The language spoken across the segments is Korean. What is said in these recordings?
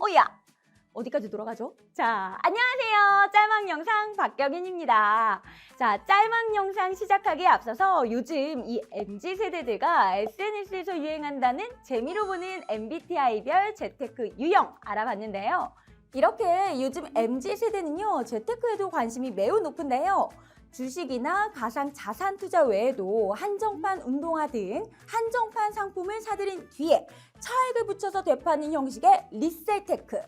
오야! 어디까지 돌아가죠? 자, 안녕하세요. 짤막 영상 박경인입니다. 자, 짤막 영상 시작하기에 앞서서 요즘 이 MZ세대들과 SNS에서 유행한다는 재미로 보는 MBTI별 재테크 유형 알아봤는데요. 이렇게 요즘 MZ세대는요, 재테크에도 관심이 매우 높은데요. 주식이나 가상 자산 투자 외에도 한정판 운동화 등 한정판 상품을 사들인 뒤에 차익을 붙여서 되파는 형식의 리셀테크,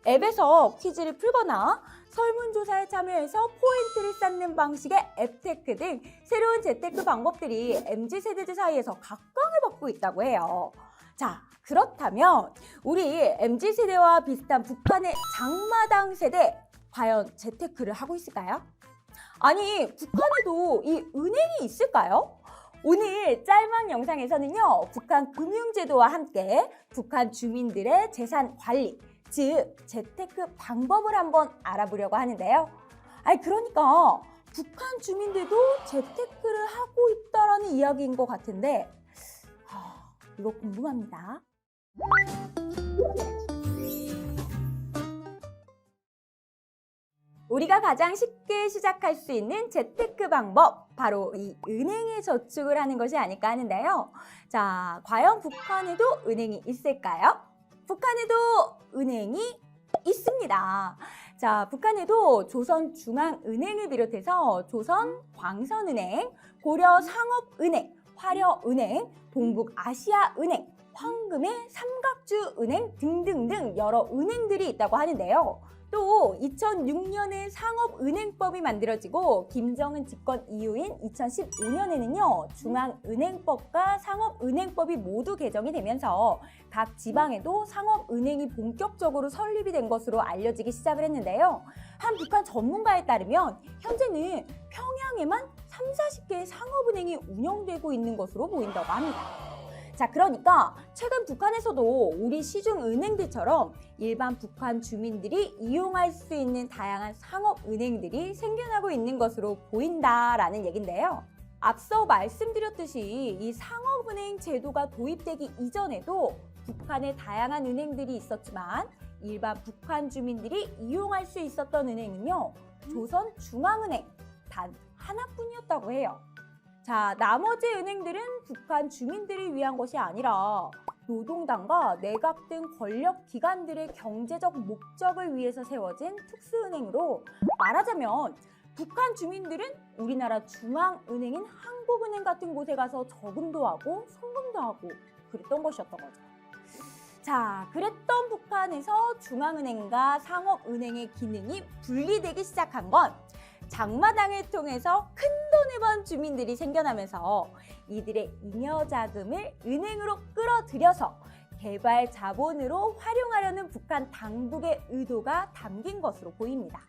앱에서 퀴즈를 풀거나 설문조사에 참여해서 포인트를 쌓는 방식의 앱테크 등 새로운 재테크 방법들이 MZ세대들 사이에서 각광을 받고 있다고 해요. 자, 그렇다면 우리 MZ세대와 비슷한 북한의 장마당 세대, 과연 재테크를 하고 있을까요? 아니, 북한에도 이 은행이 있을까요? 오늘 짤막 영상에서는요, 북한 금융제도와 함께 북한 주민들의 재산 관리, 즉 재테크 방법을 한번 알아보려고 하는데요. 그러니까 북한 주민들도 재테크를 하고 있다라는 이야기인 것 같은데, 이거 궁금합니다. 우리가 가장 쉽게 시작할 수 있는 재테크 방법, 바로 이 은행에 저축을 하는 것이 아닐까 하는데요. 자, 과연 북한에도 은행이 있을까요? 북한에도 은행이 있습니다. 자, 북한에도 조선중앙은행을 비롯해서 조선광선은행, 고려상업은행, 화려은행, 동북아시아은행, 황금의 삼각주은행 등등등 여러 은행들이 있다고 하는데요. 또 2006년에 상업은행법이 만들어지고 김정은 집권 이후인 2015년에는요. 중앙은행법과 상업은행법이 모두 개정이 되면서 각 지방에도 상업은행이 본격적으로 설립이 된 것으로 알려지기 시작을 했는데요. 한 북한 전문가에 따르면 현재는 평양에만 30-40개의 상업은행이 운영되고 있는 것으로 보인다고 합니다. 자, 그러니까 최근 북한에서도 우리 시중은행들처럼 일반 북한 주민들이 이용할 수 있는 다양한 상업은행들이 생겨나고 있는 것으로 보인다라는 얘긴데요. 앞서 말씀드렸듯이 이 상업은행 제도가 도입되기 이전에도 북한의 다양한 은행들이 있었지만 일반 북한 주민들이 이용할 수 있었던 은행은요, 조선중앙은행 단 하나뿐이었다고 해요. 자, 나머지 은행들은 북한 주민들을 위한 것이 아니라 노동당과 내각 등 권력기관들의 경제적 목적을 위해서 세워진 특수은행으로, 말하자면 북한 주민들은 우리나라 중앙은행인 한국은행 같은 곳에 가서 저금도 하고 송금도 하고 그랬던 것이었던 거죠. 자, 그랬던 북한에서 중앙은행과 상업은행의 기능이 분리되기 시작한 건 장마당을 통해서 큰돈을 번 주민들이 생겨나면서 이들의 잉여 자금을 은행으로 끌어들여서 개발 자본으로 활용하려는 북한 당국의 의도가 담긴 것으로 보입니다.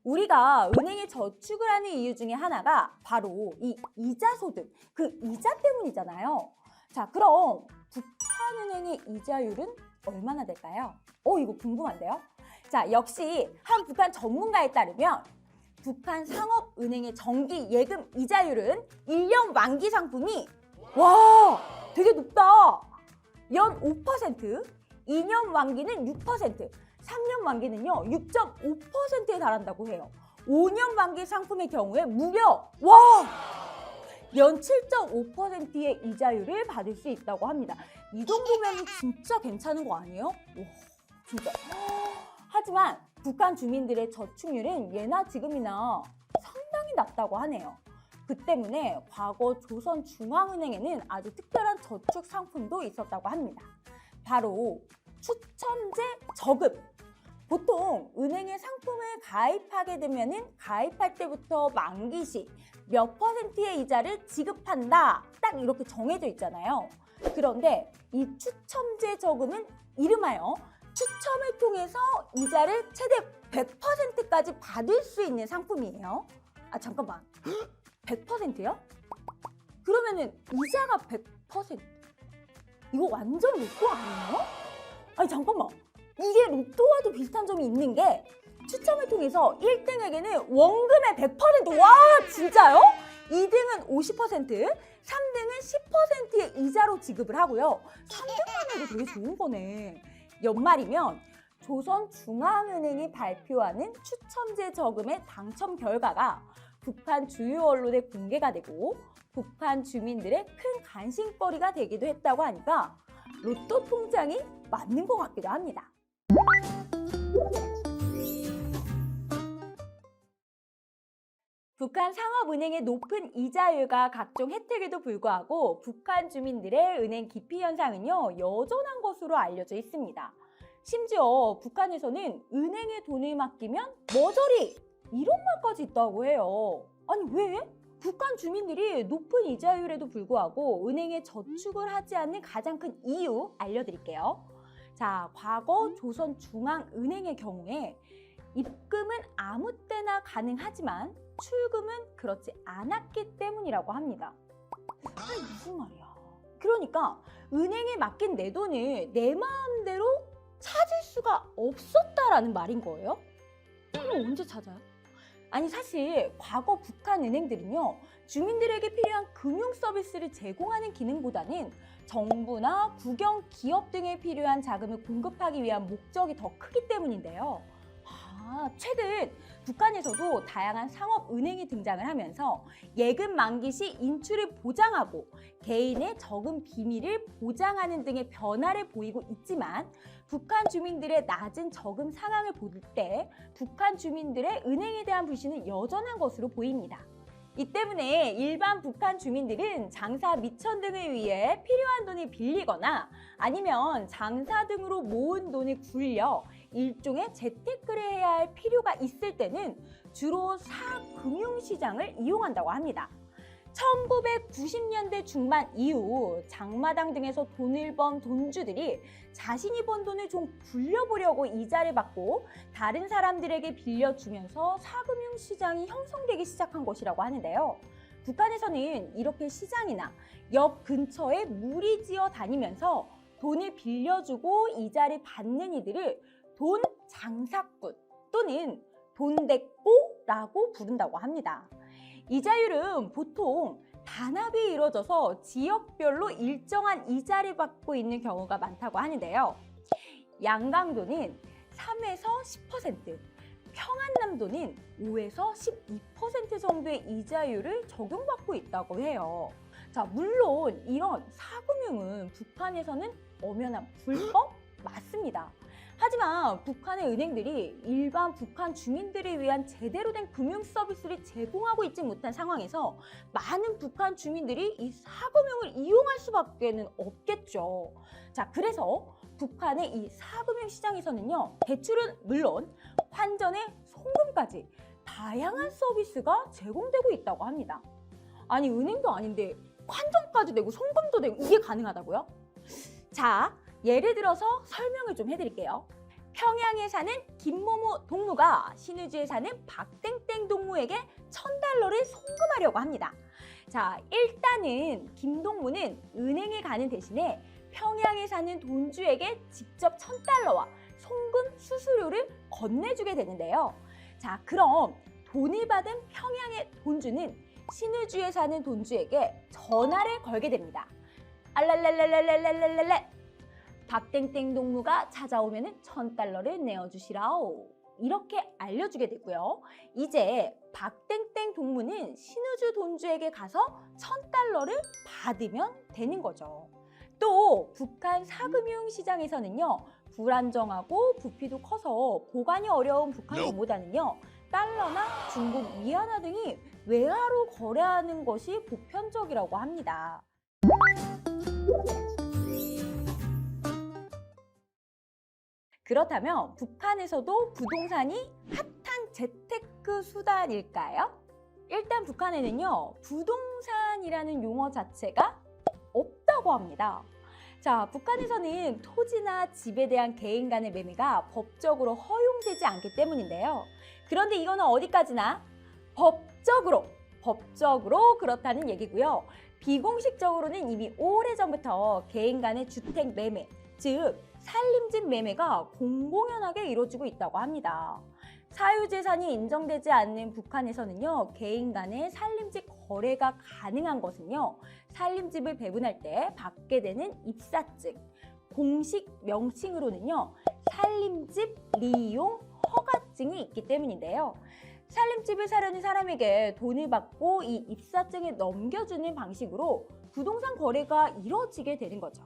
우리가 은행에 저축을 하는 이유 중에 하나가 바로 이 이자 소득, 그 이자 때문이잖아요. 자, 그럼 북한은행의 이자율은 얼마나 될까요? 이거 궁금한데요? 자, 역시 한 북한 전문가에 따르면 북한 상업은행의 정기 예금 이자율은 1년 만기 상품이 되게 높다. 연 5%, 2년 만기는 6%, 3년 만기는요 6.5%에 달한다고 해요. 5년 만기 상품의 경우에 무려 연 7.5%의 이자율을 받을 수 있다고 합니다. 이 정도면 진짜 괜찮은 거 아니에요? 와, 진짜. 하지만 북한 주민들의 저축률은 예나 지금이나 상당히 낮다고 하네요. 그 때문에 과거 조선중앙은행에는 아주 특별한 저축 상품도 있었다고 합니다. 바로 추첨제 저금. 보통 은행에 상품을 가입하게 되면은 가입할 때부터 만기 시 몇 %의 이자를 지급한다. 딱 이렇게 정해져 있잖아요. 그런데 이 추첨제 저금은 이름하여 추첨을 통해서 이자를 최대 100%까지 받을 수 있는 상품이에요. 잠깐만. 100%요? 그러면은 이자가 100%? 이거 완전 로또 아니에요? 잠깐만. 이게 로또와도 비슷한 점이 있는 게 추첨을 통해서 1등에게는 원금의 100%, 와 진짜요? 2등은 50%, 3등은 10%의 이자로 지급을 하고요. 3등만 해도 되게 좋은 거네. 연말이면 조선중앙은행이 발표하는 추첨제 저금의 당첨 결과가 북한 주요 언론에 공개가 되고 북한 주민들의 큰 관심거리가 되기도 했다고 하니까 로또 통장이 맞는 것 같기도 합니다. 북한 상업은행의 높은 이자율과 각종 혜택에도 불구하고 북한 주민들의 은행 기피 현상은요, 여전한 것으로 알려져 있습니다. 심지어 북한에서는 은행에 돈을 맡기면 머저리! 이런 말까지 있다고 해요. 아니 왜? 북한 주민들이 높은 이자율에도 불구하고 은행에 저축을 하지 않는 가장 큰 이유 알려드릴게요. 자, 과거 조선중앙은행의 경우에 입금은 아무 때나 가능하지만 출금은 그렇지 않았기 때문이라고 합니다. 아니 무슨 말이야. 그러니까 은행에 맡긴 내 돈을 내 마음대로 찾을 수가 없었다라는 말인 거예요? 그럼 언제 찾아요? 아니 사실 과거 북한 은행들은요, 주민들에게 필요한 금융 서비스를 제공하는 기능보다는 정부나 국영 기업 등에 필요한 자금을 공급하기 위한 목적이 더 크기 때문인데요. 최근 북한에서도 다양한 상업은행이 등장을 하면서 예금 만기 시 인출을 보장하고 개인의 저금 비밀을 보장하는 등의 변화를 보이고 있지만 북한 주민들의 낮은 저금 상황을 볼 때 북한 주민들의 은행에 대한 불신은 여전한 것으로 보입니다. 이 때문에 일반 북한 주민들은 장사 미천 등을 위해 필요한 돈을 빌리거나 아니면 장사 등으로 모은 돈을 굴려 일종의 재테크를 해야 할 필요가 있을 때는 주로 사금융시장을 이용한다고 합니다. 1990년대 중반 이후 장마당 등에서 돈을 번 돈주들이 자신이 번 돈을 좀 굴려보려고 이자를 받고 다른 사람들에게 빌려주면서 사금융시장이 형성되기 시작한 것이라고 하는데요. 북한에서는 이렇게 시장이나 역 근처에 무리지어 다니면서 돈을 빌려주고 이자를 받는 이들을 돈 장사꾼 또는 돈대꼬라고 부른다고 합니다. 이자율은 보통 단합이 이루어져서 지역별로 일정한 이자를 받고 있는 경우가 많다고 하는데요. 양강도는 3에서 10%, 평안남도는 5에서 12% 정도의 이자율을 적용받고 있다고 해요. 자, 물론 이런 사금융은 북한에서는 엄연한 불법 맞습니다. 하지만 북한의 은행들이 일반 북한 주민들을 위한 제대로 된 금융 서비스를 제공하고 있지 못한 상황에서 많은 북한 주민들이 이 사금융을 이용할 수밖에 없겠죠. 자, 그래서 북한의 이 사금융 시장에서는요, 대출은 물론 환전에 송금까지 다양한 서비스가 제공되고 있다고 합니다. 아니 은행도 아닌데 환전까지 되고 송금도 되고 이게 가능하다고요? 자, 예를 들어서 설명을 좀 해드릴게요. 평양에 사는 김모모 동무가 신의주에 사는 박땡땡 동무에게 1,000달러를 송금하려고 합니다. 자, 일단은 김동무는 은행에 가는 대신에 평양에 사는 돈주에게 직접 1,000달러와 송금 수수료를 건네주게 되는데요. 자, 그럼 돈을 받은 평양의 돈주는 신의주에 사는 돈주에게 전화를 걸게 됩니다. 알랄랄랄랄랄랄랄랄 박땡땡 동무가 찾아오면 1,000달러를 내어주시라오. 이렇게 알려주게 되고요. 이제 박땡땡 동무는 신의주 돈주에게 가서 1,000달러를 받으면 되는 거죠. 또 북한 사금융 시장에서는요, 불안정하고 부피도 커서 보관이 어려운 북한 돈보다는요, 달러나 중국 위안화 등이 외화로 거래하는 것이 보편적이라고 합니다. 그렇다면 북한에서도 부동산이 핫한 재테크 수단일까요? 일단 북한에는요, 부동산이라는 용어 자체가 없다고 합니다. 자, 북한에서는 토지나 집에 대한 개인 간의 매매가 법적으로 허용되지 않기 때문인데요. 그런데 이거는 어디까지나 법적으로 그렇다는 얘기고요. 비공식적으로는 이미 오래전부터 개인 간의 주택 매매, 즉 산림집 매매가 공공연하게 이루어지고 있다고 합니다. 사유재산이 인정되지 않는 북한에서는요, 개인 간의 살림집 거래가 가능한 것은요, 살림집을 배분할 때 받게 되는 입사증, 공식 명칭으로는요, 살림집 리용 허가증이 있기 때문인데요. 살림집을 사려는 사람에게 돈을 받고 이 입사증을 넘겨주는 방식으로 부동산 거래가 이루어지게 되는 거죠.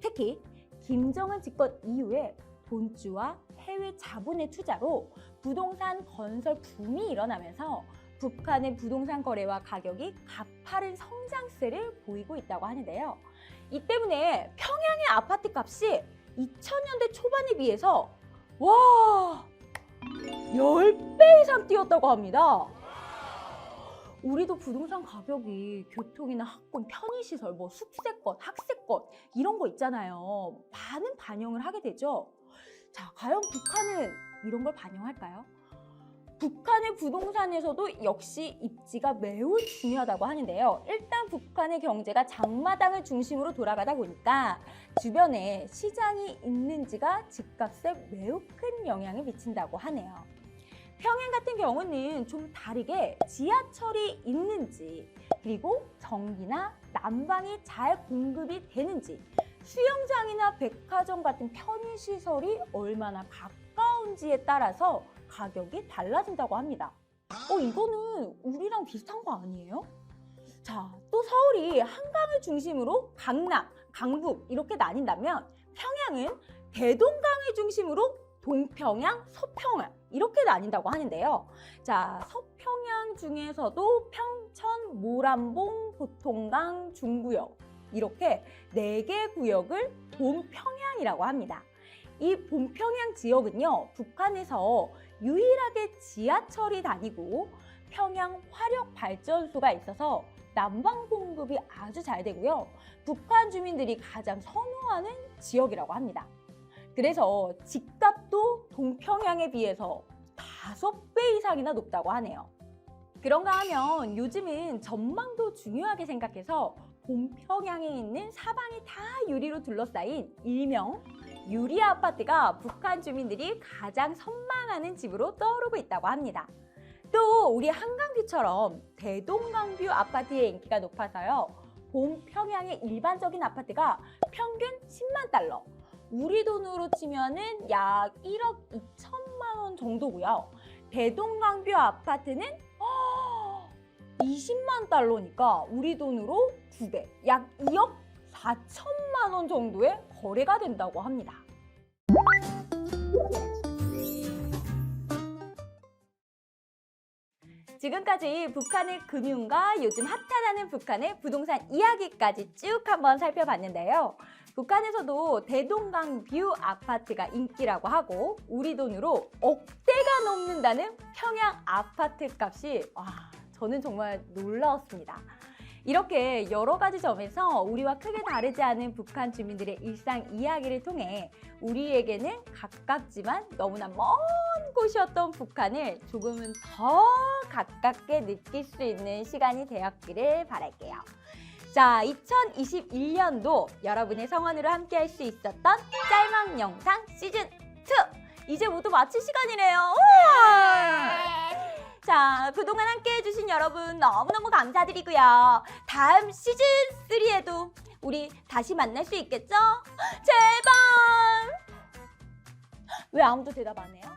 특히 김정은 집권 이후에 돈주와 해외 자본의 투자로 부동산 건설 붐이 일어나면서 북한의 부동산 거래와 가격이 가파른 성장세를 보이고 있다고 하는데요. 이 때문에 평양의 아파트 값이 2000년대 초반에 비해서 와 10배 이상 뛰었다고 합니다. 우리도 부동산 가격이 교통이나 학군, 편의시설, 숙세권, 학세권 이런 거 있잖아요. 많은 반영을 하게 되죠. 자, 과연 북한은 이런 걸 반영할까요? 북한의 부동산에서도 역시 입지가 매우 중요하다고 하는데요. 일단 북한의 경제가 장마당을 중심으로 돌아가다 보니까 주변에 시장이 있는지가 집값에 매우 큰 영향을 미친다고 하네요. 평양 같은 경우는 좀 다르게 지하철이 있는지, 그리고 전기나 난방이 잘 공급이 되는지, 수영장이나 백화점 같은 편의시설이 얼마나 가까운지에 따라서 가격이 달라진다고 합니다. 이거는 우리랑 비슷한 거 아니에요? 자, 또 서울이 한강을 중심으로 강남, 강북 이렇게 나뉜다면 평양은 대동강을 중심으로 동평양, 서평양 이렇게 나뉜다고 하는데요. 자, 서평양 중에서도 평천, 모란봉, 보통강, 중구역 이렇게 4개 구역을 본평양이라고 합니다. 이 본평양 지역은요, 북한에서 유일하게 지하철이 다니고 평양 화력발전소가 있어서 난방 공급이 아주 잘 되고요. 북한 주민들이 가장 선호하는 지역이라고 합니다. 그래서 집값도 동평양에 비해서 5배 이상이나 높다고 하네요. 그런가 하면 요즘은 전망도 중요하게 생각해서 본평양에 있는 사방이 다 유리로 둘러싸인 일명 유리 아파트가 북한 주민들이 가장 선망하는 집으로 떠오르고 있다고 합니다. 또 우리 한강뷰처럼 대동강뷰 아파트의 인기가 높아서요. 본평양의 일반적인 아파트가 평균 10만 달러, 우리 돈으로 치면은 약 1억 2천만 원 정도고요. 대동강뷰 아파트는 20만 달러니까 우리 돈으로 2배, 약 2억 4천만 원 정도의 거래가 된다고 합니다. 지금까지 북한의 금융과 요즘 핫하다는 북한의 부동산 이야기까지 쭉 한번 살펴봤는데요. 북한에서도 대동강뷰 아파트가 인기라고 하고 우리 돈으로 억대가 넘는다는 평양 아파트 값이 저는 정말 놀라웠습니다. 이렇게 여러 가지 점에서 우리와 크게 다르지 않은 북한 주민들의 일상 이야기를 통해 우리에게는 가깝지만 너무나 먼 곳이었던 북한을 조금은 더 가깝게 느낄 수 있는 시간이 되었기를 바랄게요. 자, 2021년도 여러분의 성원으로 함께 할 수 있었던 짤막 영상 시즌2! 이제 모두 마칠 시간이네요. 우와! 자, 그동안 함께 해주신 여러분 너무너무 감사드리고요. 다음 시즌3에도 우리 다시 만날 수 있겠죠? 제발! 왜 아무도 대답 안 해요?